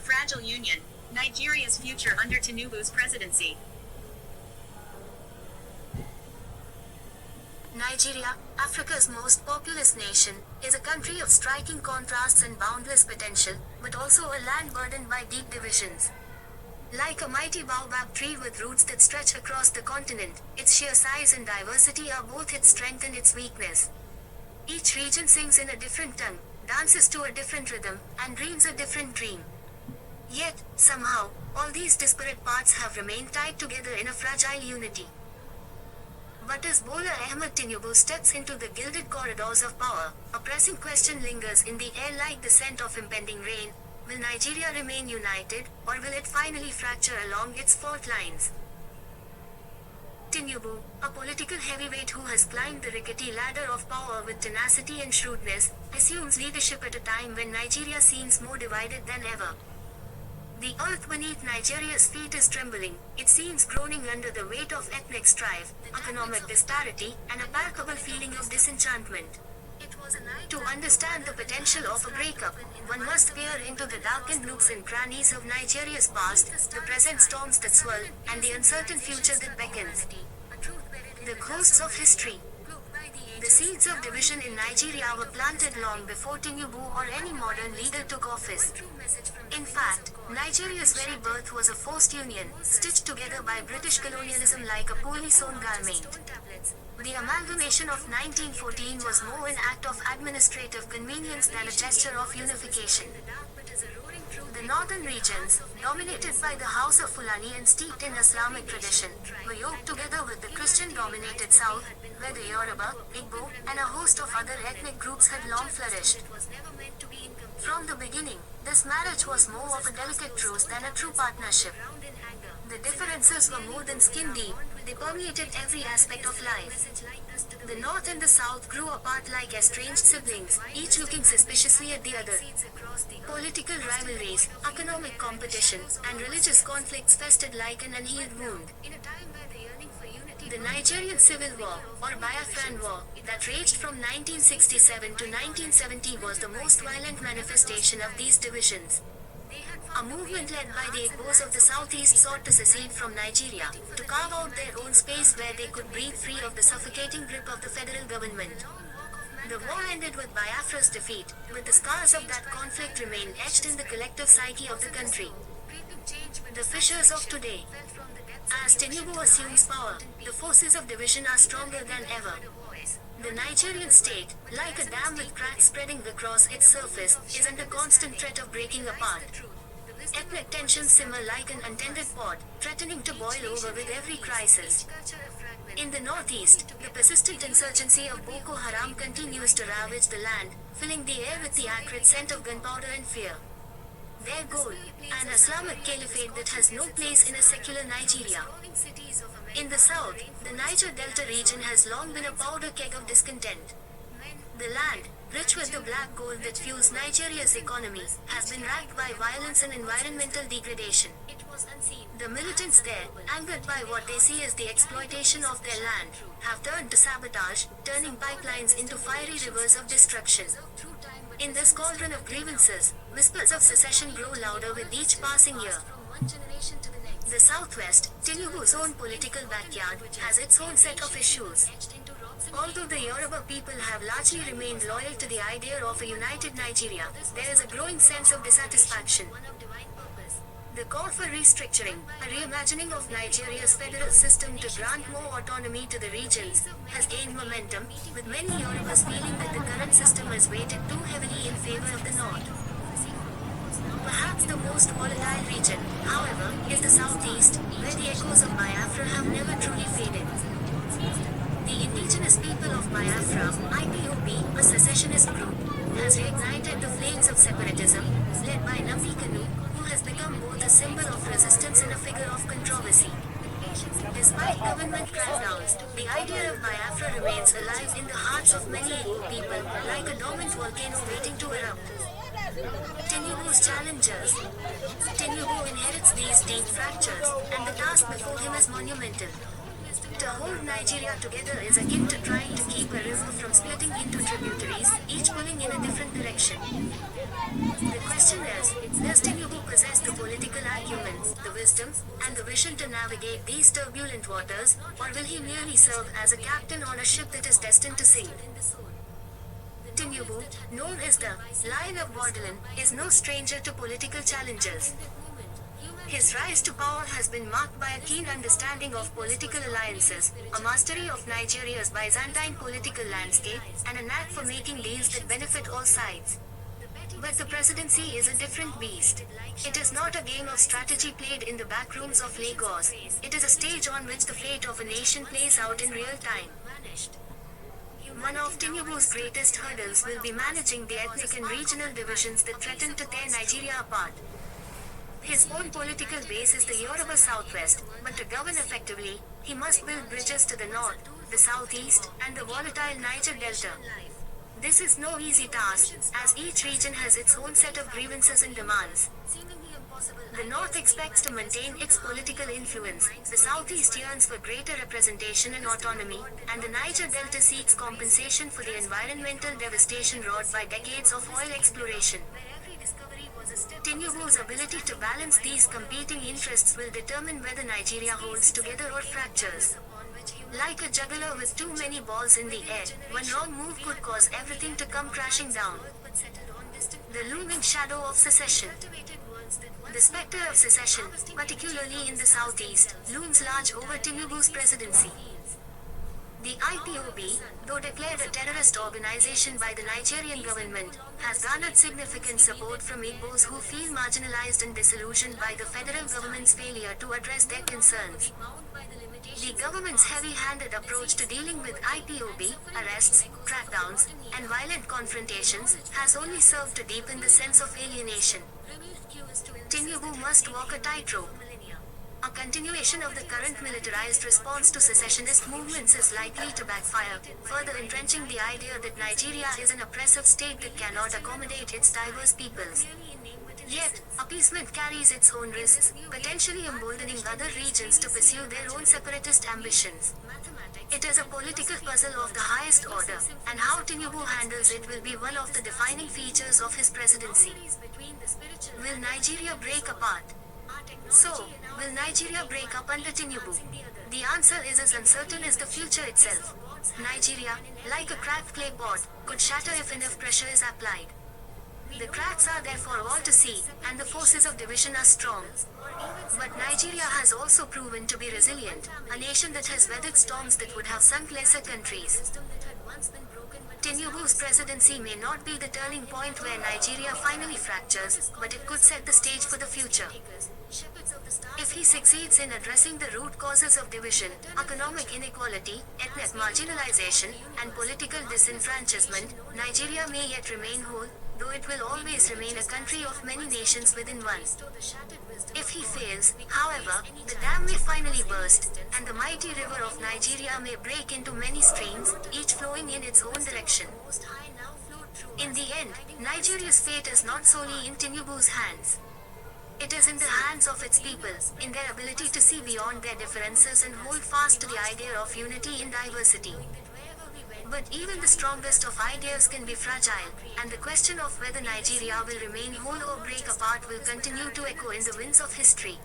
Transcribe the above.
fragile union, Nigeria's future under Tinubu's presidency. Nigeria, Africa's most populous nation, is a country of striking contrasts and boundless potential, but also a land burdened by deep divisions. Like a mighty baobab tree with roots that stretch across the continent, its sheer size and diversity are both its strength and its weakness. Each region sings in a different tongue, dances to a different rhythm, and dreams a different dream. Yet, somehow, all these disparate parts have remained tied together in a fragile unity. But as Bola Ahmed Tinubu steps into the gilded corridors of power, a pressing question lingers in the air like the scent of impending rain. Will Nigeria remain united, or will it finally fracture along its fault lines? Tinubu, a political heavyweight who has climbed the rickety ladder of power with tenacity and shrewdness, assumes leadership at a time when Nigeria seems more divided than ever. The earth beneath Nigeria's feet is trembling, it seems groaning under the weight of ethnic strife, economic disparity, and a palpable feeling of disenchantment. To understand the potential of a breakup, one must peer into the darkened nooks and crannies of Nigeria's past, the present storms that swirl, and the uncertain future that beckons. The ghosts of history. The seeds of division in Nigeria were planted long before Tinubu or any modern leader took office. In fact, Nigeria's very birth was a forced union, stitched together by British colonialism like a poorly sewn garment. The amalgamation of 1914 was more an act of administrative convenience than a gesture of unification. The northern regions, dominated by the House of Fulani and steeped in Islamic tradition, were yoked together with the Christian-dominated south, where the Yoruba, Igbo, and a host of other ethnic groups had long flourished. From the beginning, this marriage was more of a delicate truce than a true partnership. The differences were more than skin deep, they permeated every aspect of life. The North and the South grew apart like estranged siblings, each looking suspiciously at the other. Political rivalries, economic competition, and religious conflicts festered like an unhealed wound. The Nigerian Civil War, or Biafran War, that raged from 1967 to 1970 was the most violent manifestation of these divisions. A movement led by the Igbos of the southeast sought to secede from Nigeria, to carve out their own space where they could breathe free of the suffocating grip of the federal government. The war ended with Biafra's defeat, but the scars of that conflict remain etched in the collective psyche of the country. The fissures of today. As Tinubu assumes power, the forces of division are stronger than ever. The Nigerian state, like a dam with cracks spreading across its surface, is under constant threat of breaking apart. Ethnic tensions simmer like an untended pot, threatening to boil over with every crisis. In the northeast, the persistent insurgency of Boko Haram continues to ravage the land, filling the air with the acrid scent of gunpowder and fear. Their goal, an Islamic caliphate that has no place in a secular Nigeria. In the south, the Niger Delta region has long been a powder keg of discontent. The land, rich with the black gold that fuels Nigeria's economy, has been racked by violence and environmental degradation. The militants there, angered by what they see as the exploitation of their land, have turned to sabotage, turning pipelines into fiery rivers of destruction. In this cauldron of grievances, whispers of secession grow louder with each passing year. The southwest, Tinubu's own political backyard, has its own set of issues. Although the Yoruba people have largely remained loyal to the idea of a united Nigeria, there is a growing sense of dissatisfaction. The call for restructuring, a reimagining of Nigeria's federal system to grant more autonomy to the regions, has gained momentum, with many Yorubas feeling that the current system is weighted too heavily in favor of the north. Perhaps the most volatile region, however, is the southeast, where the echoes of Biafra have never truly faded. The indigenous people of Biafra, IPOB, a secessionist group, has reignited the flames of separatism, led by Nnamdi Kanu, who has become both a symbol of resistance and a figure of controversy. Despite government crackdowns, the idea of Biafra remains alive in the hearts of many Igbo people, like a dormant volcano waiting to erupt. Tinubu's challengers. Tinubu inherits these deep fractures, and the task before him is monumental. To hold Nigeria together is akin to trying to keep a river from splitting into tributaries, each pulling in a different direction. The question is, does Tinubu possess the political arguments, the wisdom, and the vision to navigate these turbulent waters, or will he merely serve as a captain on a ship that is destined to sink? Tinubu, known as the Lion of Borderland, is no stranger to political challenges. His rise to power has been marked by a keen understanding of political alliances, a mastery of Nigeria's Byzantine political landscape, and a knack for making deals that benefit all sides. But the presidency is a different beast. It is not a game of strategy played in the backrooms of Lagos. It is a stage on which the fate of a nation plays out in real time. One of Tinubu's greatest hurdles will be managing the ethnic and regional divisions that threaten to tear Nigeria apart. His own political base is the Yoruba Southwest, but to govern effectively, he must build bridges to the north, the southeast, and the volatile Niger Delta. This is no easy task, as each region has its own set of grievances and demands. The north expects to maintain its political influence, the southeast yearns for greater representation and autonomy, and the Niger Delta seeks compensation for the environmental devastation wrought by decades of oil exploration. Tinubu's ability to balance these competing interests will determine whether Nigeria holds together or fractures. Like a juggler with too many balls in the air, one wrong move could cause everything to come crashing down. The looming shadow of secession. The specter of secession, particularly in the southeast, looms large over Tinubu's presidency. The IPOB, though declared a terrorist organization by the Nigerian government, has garnered significant support from Igbos who feel marginalized and disillusioned by the federal government's failure to address their concerns. The government's heavy-handed approach to dealing with IPOB, arrests, crackdowns, and violent confrontations, has only served to deepen the sense of alienation. Tinubu must walk a tightrope. A continuation of the current militarized response to secessionist movements is likely to backfire, further entrenching the idea that Nigeria is an oppressive state that cannot accommodate its diverse peoples. Yet, appeasement carries its own risks, potentially emboldening other regions to pursue their own separatist ambitions. It is a political puzzle of the highest order, and how Tinubu handles it will be one of the defining features of his presidency. Will Nigeria break apart? So, will Nigeria break up under Tinubu? The answer is as uncertain as the future itself. Nigeria, like a cracked clay pot, could shatter if enough pressure is applied. The cracks are there for all to see, and the forces of division are strong. But Nigeria has also proven to be resilient, a nation that has weathered storms that would have sunk lesser countries. Tinubu's presidency may not be the turning point where Nigeria finally fractures, but it could set the stage for the future. If he succeeds in addressing the root causes of division, economic inequality, ethnic marginalization, and political disenfranchisement, Nigeria may yet remain whole, though it will always remain a country of many nations within one. If he fails, however, the dam may finally burst, and the mighty river of Nigeria may break into many streams, each flowing in its own direction. In the end, Nigeria's fate is not solely in Tinubu's hands. It is in the hands of its people, in their ability to see beyond their differences and hold fast to the idea of unity in diversity. But even the strongest of ideas can be fragile, and the question of whether Nigeria will remain whole or break apart will continue to echo in the winds of history.